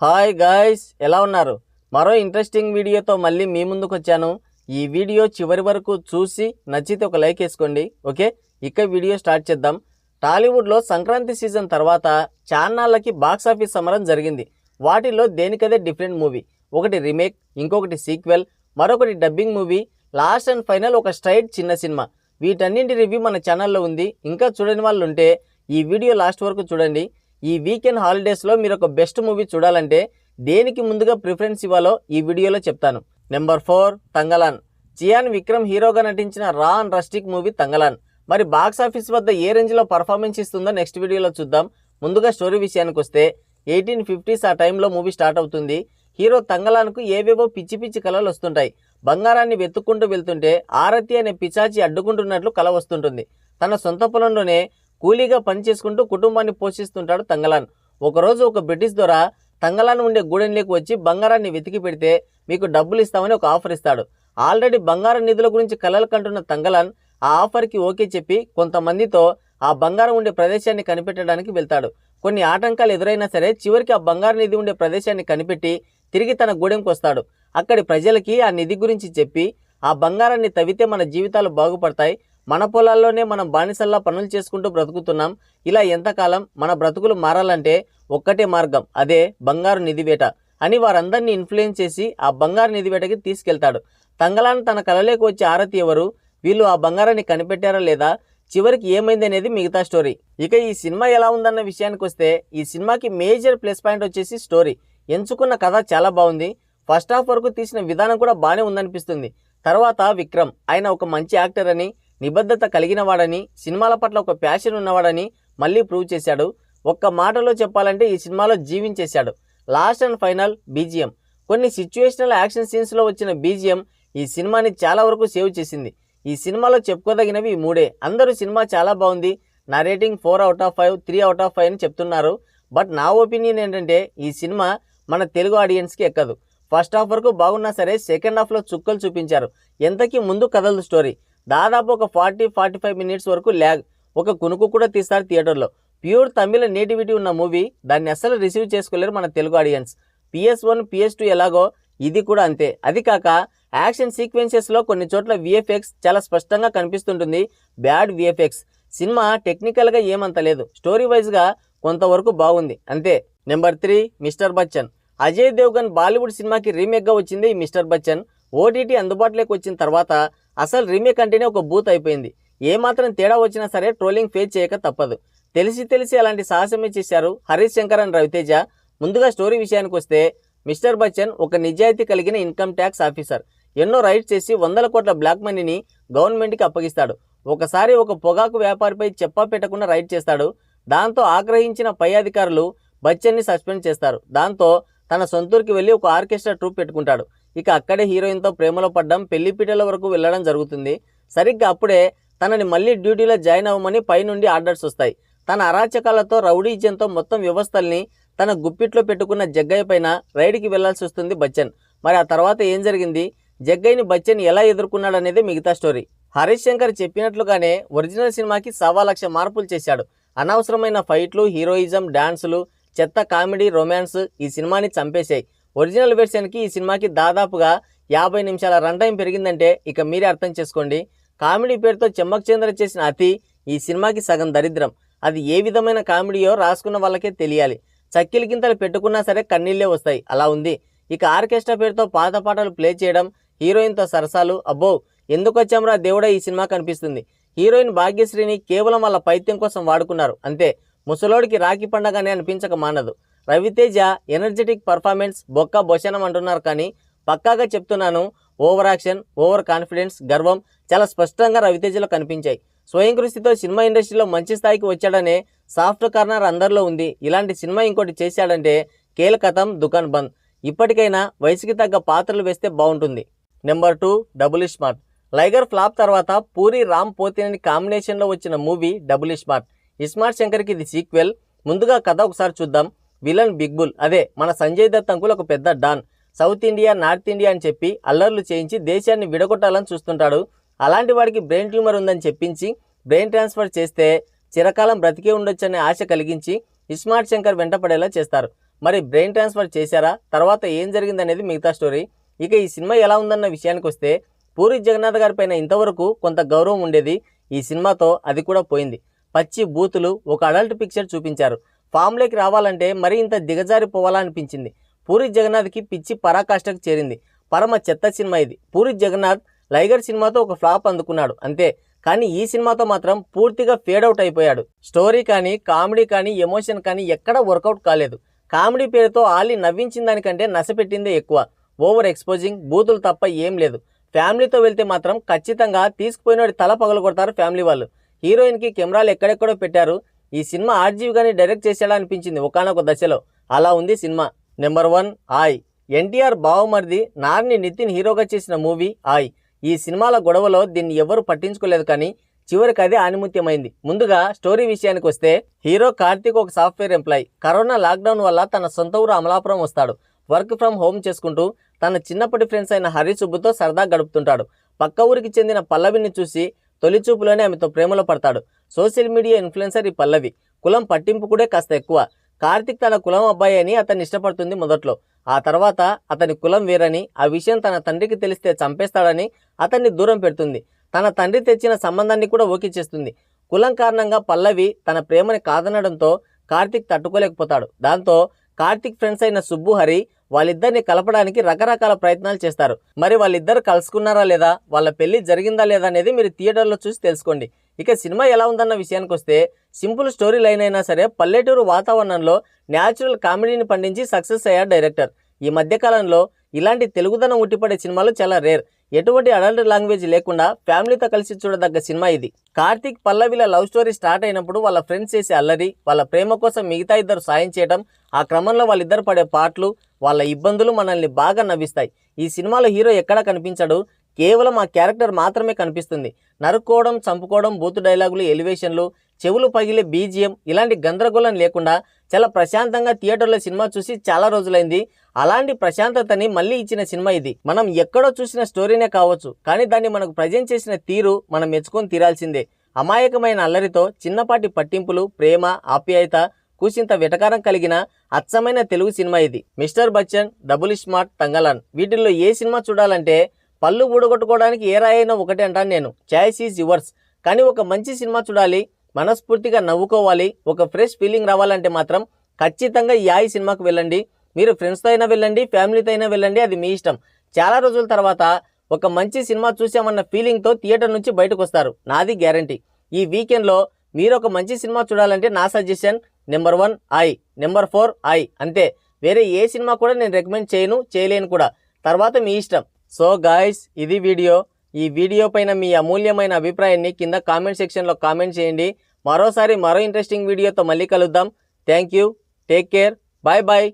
Hi guys, ఎలా ఉన్నారు? మరో ఇంట్రెస్టింగ్ వీడియోతో మళ్ళీ మీ ముందుకు వచ్చాను. ఈ వీడియో చివరి వరకు చూసి నచ్చితే ఒక లైక్ వేసుకోండి. ఓకే, ఇక వీడియో స్టార్ట్ చేద్దాం. టాలీవుడ్లో సంక్రాంతి సీజన్ తర్వాత చాన్నాళ్ళకి బాక్సాఫీస్ సమరం జరిగింది. వాటిలో దేనికదే డిఫరెంట్ మూవీ. ఒకటి రీమేక్, ఇంకొకటి సీక్వెల్, మరొకటి dubbing movie, last and final ఒక స్ట్రైట్ చిన్న సినిమా. వీటన్నింటి రివ్యూ మన ఛానల్లో ఉంది. ఇంకా చూడని వాళ్ళు ఉంటే ఈ వీడియో లాస్ట్ వరకు చూడండి. ఈ వీకెండ్ హాలిడేస్లో మీరు ఒక బెస్ట్ మూవీ చూడాలంటే దేనికి ముందుగా ప్రిఫరెన్స్ ఇవ్వాలో ఈ వీడియోలో చెప్తాను. నెంబర్ 4, తంగలాన్. చియాన్ విక్రమ్ హీరోగా నటించిన రా అండ్ రస్టిక్ మూవీ తంగలాన్. మరి బాక్స్ ఆఫీస్ వద్ద ఏ రేంజ్లో పర్ఫార్మెన్స్ ఇస్తుందో నెక్స్ట్ వీడియోలో చూద్దాం. ముందుగా స్టోరీ విషయానికి వస్తే 1850s ఆ టైంలో మూవీ స్టార్ట్ అవుతుంది. హీరో తంగలాన్కు ఏవేవో పిచ్చి పిచ్చి కళలు వస్తుంటాయి. బంగారాన్ని వెతుక్కుంటూ వెళ్తుంటే ఆరతి అనే పిచాచి అడ్డుకుంటున్నట్లు కల వస్తుంటుంది. తన సొంత పొలంలోనే కూలీగా పనిచేసుకుంటూ కుటుంబాన్ని పోషిస్తుంటాడు తంగలాన్. ఒకరోజు ఒక బ్రిటిష్ ద్వారా తంగలాన్ ఉండే గూడెంలోకి వచ్చి బంగారాన్ని వెతికి పెడితే మీకు డబ్బులు ఇస్తామని ఒక ఆఫర్ ఇస్తాడు. ఆల్రెడీ బంగారం నిధుల గురించి కలలు కంటున్న తంగలాన్ ఆ ఆఫర్కి ఓకే చెప్పి కొంతమందితో ఆ బంగారం ఉండే ప్రదేశాన్ని కనిపెట్టడానికి వెళ్తాడు. కొన్ని ఆటంకాలు ఎదురైనా సరే చివరికి ఆ బంగారు నిధి ఉండే ప్రదేశాన్ని కనిపెట్టి తిరిగి తన గూడెంకి వస్తాడు. అక్కడి ప్రజలకి ఆ నిధి గురించి చెప్పి ఆ బంగారాన్ని తవ్వితే మన జీవితాలు బాగుపడతాయి, మన పొలాల్లోనే మనం బానిసల్లా పనులు చేసుకుంటూ బ్రతుకుతున్నాం, ఇలా ఎంతకాలం మన బ్రతుకులు మారాలంటే ఒక్కటే మార్గం, అదే బంగారు నిధివేట అని వారందరినీ ఇన్ఫ్లుయెన్స్ చేసి ఆ బంగారు నిధివేటకి తీసుకెళ్తాడు. తంగలాన్ తన కలలోకి వచ్చే ఆరతి ఎవరు, వీళ్ళు ఆ బంగారాన్ని కనిపెట్టారా లేదా, చివరికి ఏమైంది అనేది మిగతా స్టోరీ. ఇక ఈ సినిమా ఎలా ఉందన్న విషయానికి వస్తే ఈ సినిమాకి మేజర్ ప్లస్ పాయింట్ వచ్చేసి స్టోరీ. ఎంచుకున్న కథ చాలా బాగుంది. ఫస్ట్ హాఫ్ వరకు తీసిన విధానం కూడా బాగానే ఉందనిపిస్తుంది. తర్వాత విక్రమ్, ఆయన ఒక మంచి యాక్టర్ అని, నిబద్ధత కలిగిన వాడని, సినిమాల పట్ల ఒక ప్యాషన్ ఉన్నవాడని మళ్ళీ ప్రూవ్ చేశాడు. ఒక్క మాటలో చెప్పాలంటే ఈ సినిమాలో జీవించేశాడు. లాస్ట్ అండ్ ఫైనల్ బీజిఎం, కొన్ని సిచ్యువేషనల్ యాక్షన్ సీన్స్లో వచ్చిన బీజిఎం ఈ సినిమాని చాలా వరకు సేవ్ చేసింది. ఈ సినిమాలో చెప్పుకోదగినవి ఈ మూడే. అందరూ సినిమా చాలా బాగుంది, నా రేటింగ్ 4/5, 3/5 అని చెప్తున్నారు. బట్ నా ఒపీనియన్ ఏంటంటే ఈ సినిమా మన తెలుగు ఆడియన్స్కి ఎక్కదు. ఫస్ట్ హాఫ్ వరకు బాగున్నా సరే సెకండ్ హాఫ్లో చుక్కలు చూపించారు. ఎంతకీ ముందు కథలు స్టోరీ. దాదాపు ఒక 40-45 మినిట్స్ వరకు ల్యాగ్, ఒక కునుకు కూడా తీస్తారు థియేటర్లో. ప్యూర్ తమిళ నేటివిటీ ఉన్న మూవీ, దాన్ని అస్సలు రిసీవ్ చేసుకోలేరు మన తెలుగు ఆడియన్స్. PS1, PS2 ఎలాగో ఇది కూడా అంతే. అది కాక యాక్షన్ సీక్వెన్సెస్లో కొన్ని చోట్ల విఎఫ్ఎక్స్ చాలా స్పష్టంగా కనిపిస్తుంటుంది. Bad VFX. సినిమా టెక్నికల్గా ఏమంత లేదు, స్టోరీ వైజ్గా కొంతవరకు బాగుంది అంతే. Number 3, Mr Bachchan. Ajay Devgan Bollywood సినిమాకి రీమేక్గా వచ్చింది ఈ మిస్టర్ బచ్చన్. ఓటీటీ అందుబాటులోకి వచ్చిన తర్వాత అసలు రీమేక్ అంటేనే ఒక బూత్ అయిపోయింది. ఏమాత్రం తేడా వచ్చినా సరే ట్రోలింగ్ ఫేస్ చేయక తప్పదు. తెలిసి అలాంటి సాహసమే చేశారు హరీష్ శంకర్ అండ్ రవితేజ. ముందుగా స్టోరీ విషయానికి వస్తే మిస్టర్ బచ్చన్ ఒక నిజాయితీ కలిగిన ఇన్కమ్ ట్యాక్స్ ఆఫీసర్. ఎన్నో రైడ్స్ చేసి 100 కోట్ల బ్లాక్ మనీని గవర్నమెంట్కి అప్పగిస్తాడు. ఒకసారి ఒక పొగాకు వ్యాపారిపై చెప్పా పెట్టకుండా రైడ్ చేస్తాడు. దాంతో ఆగ్రహించిన పై అధికారులు బచ్చన్ని సస్పెండ్ చేస్తారు. దాంతో తన సొంతూరుకి వెళ్ళి ఒక ఆర్కెస్ట్రా ట్రూప్ పెట్టుకుంటాడు. ఇక అక్కడే హీరోయిన్తో ప్రేమలో పడ్డం, పెళ్లిపీటల వరకు వెళ్ళడం జరుగుతుంది. సరిగ్గా అప్పుడే తనని మళ్ళీ డ్యూటీలో జాయిన్ అవ్వమని పైనుండి ఆర్డర్స్ వస్తాయి. తన అరాచకాలతో రౌడీజంతో మొత్తం వ్యవస్థల్ని తన గుప్పిట్లో పెట్టుకున్న జగ్గయ్య పైన రైడ్కి వెళ్లాల్సి వస్తుంది బచ్చన్. మరి ఆ తర్వాత ఏం జరిగింది, జగ్గయ్యని బచ్చన్ ఎలా ఎదుర్కొన్నాడనేది మిగతా స్టోరీ. హరీష్ శంకర్ చెప్పినట్లుగానే ఒరిజినల్ సినిమాకి 1,00,000 మార్పులు చేశాడు. అనవసరమైన ఫైట్లు, హీరోయిజం, డాన్సులు, చెత్త కామెడీ, రొమాన్స్ ఈ సినిమాని చంపేశాయి. ఒరిజినల్ వెర్షన్కి ఈ సినిమాకి దాదాపుగా 50 నిమిషాల రన్ టైం పెరిగిందంటే ఇక మీరే అర్థం చేసుకోండి. కామెడీ పేరుతో చెమ్మక్ చంద్ర చేసిన అతి ఈ సినిమాకి సగం దరిద్రం. అది ఏ విధమైన కామెడీయో రాసుకున్న వాళ్ళకే తెలియాలి. చక్కిలి గింతలు పెట్టుకున్నా సరే కన్నీళ్లే వస్తాయి, అలా ఉంది. ఇక ఆర్కెస్ట్రా పేరుతో పాత పాటలు ప్లే చేయడం, హీరోయిన్తో సరసాలు, అబ్బో ఎందుకు వచ్చాంరా దేవుడా ఈ సినిమా కనిపిస్తుంది. హీరోయిన్ భాగ్యశ్రీని కేవలం వాళ్ళ పైత్యం కోసం వాడుకున్నారు అంతే. ముసలోడికి రాఖీ పండగనే అనిపించక మానదు. రవితేజ ఎనర్జెటిక్ పర్ఫార్మెన్స్ బొక్క బొషనం అంటున్నారు, కానీ పక్కాగా చెప్తున్నాను, ఓవర్ యాక్షన్, ఓవర్ కాన్ఫిడెన్స్, గర్వం చాలా స్పష్టంగా రవితేజలో కనిపించాయి. స్వయం కృషితో సినిమా ఇండస్ట్రీలో మంచి స్థాయికి వచ్చాడనే సాఫ్ట్ కార్నర్ అందరిలో ఉంది. ఇలాంటి సినిమా ఇంకోటి చేశాడంటే కేల్ కథం, దుకాన్ బంద్. ఇప్పటికైనా వయసుకి తగ్గ పాత్రలు వేస్తే బాగుంటుంది. Number 2, double smart. Liger flop తర్వాత పూరి రామ్ పోతినేని కాంబినేషన్లో వచ్చిన మూవీ డబుల్ స్మార్ట్. ఇస్మార్ట్ శంకర్కి ఇది సీక్వెల్. ముందుగా కథ ఒకసారి చూద్దాం. విలన్ బిగ్ బుల్, అదే మన సంజయ్ దత్ అంకుల్ ఒక పెద్ద don. South India, north India అని చెప్పి అల్లర్లు చేయించి దేశాన్ని విడగొట్టాలని చూస్తుంటాడు. అలాంటి వాడికి బ్రెయిన్ ట్యూమర్ ఉందని చెప్పించి బ్రెయిన్ ట్రాన్స్ఫర్ చేస్తే చిరకాలం బ్రతికే ఉండొచ్చనే ఆశ కలిగించి ఇస్మార్ట్ శంకర్ వెంటపడేలా చేస్తారు. మరి బ్రెయిన్ ట్రాన్స్ఫర్ చేశారా, తర్వాత ఏం జరిగిందనేది మిగతా స్టోరీ. ఇక ఈ సినిమా ఎలా ఉందన్న విషయానికి వస్తే పూరి జగన్నాథ్ గారి పైన ఇంతవరకు కొంత గౌరవం ఉండేది. ఈ సినిమాతో అది కూడా పోయింది. పచ్చి బూతులు, ఒక అడల్ట్ పిక్చర్ చూపించారు. ఫామ్లోకి రావాలంటే మరీ ఇంత దిగజారిపోవాలా అనిపించింది. పూరి జగన్నాథ్కి పిచ్చి పరాకాష్ఠకు చేరింది. పరమ చెత్త సినిమా ఇది. పూరి జగన్నాథ్ లైగర్ సినిమాతో ఒక ఫ్లాప్ అందుకున్నాడు అంతే, కానీ ఈ సినిమాతో మాత్రం పూర్తిగా ఫేడ్ అవుట్ అయిపోయాడు. స్టోరీ కానీ, కామెడీ కానీ, ఎమోషన్ కానీ ఎక్కడా వర్కౌట్ కాలేదు. కామెడీ పేరుతో ఆలి నవ్వించిన దానికంటే నశపెట్టిందే ఎక్కువ. ఓవర్ ఎక్స్పోజింగ్, బూతులు తప్ప ఏం లేదు. ఫ్యామిలీతో వెళ్తే మాత్రం ఖచ్చితంగా తీసుకుపోయినోడి తల పగలు కొడతారు ఫ్యామిలీ వాళ్ళు. హీరోయిన్కి కెమెరాలు ఎక్కడెక్కడో పెట్టారు. ఈ సినిమా ఆర్జీవి గాని డైరెక్ట్ చేసేలా అనిపించింది ఒకానొక దశలో. అలా ఉంది సినిమా. నెంబర్ 1 ఆయ్. ఎన్టీఆర్ బావమరిది నార్ని నితిన్ హీరోగా చేసిన మూవీ ఆయ్. ఈ సినిమాల గొడవలో దీన్ని ఎవరు పట్టించుకోలేదు, కానీ చివరికి అదే ఆనిముత్యమైంది. ముందుగా స్టోరీ విషయానికి వస్తే హీరో కార్తీక్ ఒక సాఫ్ట్వేర్ ఎంప్లాయీ. కరోనా లాక్డౌన్ వల్ల తన సొంత ఊరు అమలాపురం వస్తాడు. వర్క్ ఫ్రమ్ హోమ్ చేసుకుంటూ తన చిన్నప్పటి ఫ్రెండ్స్ అయిన హరి సుబ్బుతో సరదా గడుపుతుంటాడు. పక్క ఊరికి చెందిన పల్లవిని చూసి తొలి చూపులోనే ఆమెతో ప్రేమలో పడతాడు. సోషల్ మీడియా ఇన్ఫ్లుయెన్సర్ ఈ పల్లవి. కులం పట్టింపు కూడా కాస్త ఎక్కువ. కార్తిక్ తన కులం అబ్బాయి అని అతన్ని ఇష్టపడుతుంది మొదట్లో. ఆ తర్వాత అతని కులం వేరని, ఆ విషయం తన తండ్రికి తెలిస్తే చంపేస్తాడని అతన్ని దూరం పెడుతుంది. తన తండ్రి తెచ్చిన సంబంధాన్ని కూడా ఓకే చేస్తుంది. కులం కారణంగా పల్లవి తన ప్రేమని కాదనడంతో కార్తిక్ తట్టుకోలేకపోతాడు. దాంతో కార్తిక్ ఫ్రెండ్స్ అయిన సుబ్బు, హరి వాళ్ళిద్దరిని కలపడానికి రకరకాల ప్రయత్నాలు చేస్తారు. మరి వాళ్ళిద్దరు కలుసుకున్నారా లేదా, వాళ్ళ పెళ్లి జరిగిందా లేదా అనేది మీరు థియేటర్లో చూసి తెలుసుకోండి. ఇక సినిమా ఎలా ఉందన్న విషయానికి వస్తే సింపుల్ స్టోరీ లైన్ అయినా సరే పల్లెటూరు వాతావరణంలో న్యాచురల్ కామెడీని పండించి సక్సెస్ అయ్యాడు డైరెక్టర్. ఈ మధ్యకాలంలో ఇలాంటి తెలుగుదనం ఉట్టిపడే సినిమాలు చాలా రేర్. ఎటువంటి అడల్ట్ లాంగ్వేజ్ లేకుండా ఫ్యామిలీతో కలిసి చూడదగ్గ సినిమా ఇది. కార్తిక్ పల్లవిల లవ్ స్టోరీ స్టార్ట్ అయినప్పుడు వాళ్ళ ఫ్రెండ్స్ చేసే అల్లరి, వాళ్ళ ప్రేమ కోసం మిగతా ఇద్దరు సాయం చేయడం, ఆ క్రమంలో వాళ్ళిద్దరు పడే పాటలు, వాళ్ళ ఇబ్బందులు మనల్ని బాగా నవ్విస్తాయి. ఈ సినిమాలో హీరో ఎక్కడా కనిపించడు. కేవలం ఆ క్యారెక్టర్ మాత్రమే కనిపిస్తుంది. నరుక్కోవడం, చంపుకోవడం, బూతు డైలాగులు, ఎలివేషన్లు, చెవులు పగిలే బీజిఎం ఇలాంటి గందరగోళం లేకుండా చాలా ప్రశాంతంగా థియేటర్లో సినిమా చూసి చాలా రోజులైంది. అలాంటి ప్రశాంతతని మళ్ళీ ఇచ్చిన సినిమా ఇది. మనం ఎక్కడో చూసిన స్టోరీనే కావచ్చు, కానీ దాన్ని మనకు ప్రజెంట్ చేసిన తీరు మనం మెచ్చుకొని తీరాల్సిందే. అమాయకమైన అల్లరితో చిన్నపాటి పట్టింపులు, ప్రేమ, ఆప్యాయత, కూసింత వెటకారం కలిగిన అచ్చమైన తెలుగు సినిమా ఇది. Mister Bachchan, double smart, Thangalaan వీటిల్లో ఏ సినిమా చూడాలంటే పళ్ళు ఊడగొట్టుకోవడానికి ఏ రాయైనా ఒకటే అంటాను నేను. Choice is yours. కానీ ఒక మంచి సినిమా చూడాలి, మనస్ఫూర్తిగా నవ్వుకోవాలి, ఒక ఫ్రెష్ ఫీలింగ్ రావాలంటే మాత్రం ఖచ్చితంగా ఈ ఆయ్ సినిమాకు వెళ్ళండి. మీరు ఫ్రెండ్స్తో అయినా వెళ్ళండి, ఫ్యామిలీతో అయినా వెళ్ళండి, అది మీ ఇష్టం. చాలా రోజుల తర్వాత ఒక మంచి సినిమా చూసామన్న ఫీలింగ్తో థియేటర్ నుంచి బయటకు వస్తారు, నాది గ్యారంటీ. ఈ వీకెండ్లో మీరు ఒక మంచి సినిమా చూడాలంటే నా సజెషన్ నెంబర్ 1 ఆయ్, నెంబర్ 4 ఆయ్ అంతే. వేరే ఏ సినిమా కూడా నేను రికమెండ్ చేయలేను కూడా. తర్వాత మీ ఇష్టం. సో గాయ్స్, ఇది వీడియో. ఈ వీడియో పైన మీ అమూల్యమైన అభిప్రాయాన్ని కింద కామెంట్ సెక్షన్లో కామెంట్ చేయండి. మరో ఇంట్రెస్టింగ్ వీడియోతో మళ్ళీ కలుద్దాం. Thank you, take care, bye bye.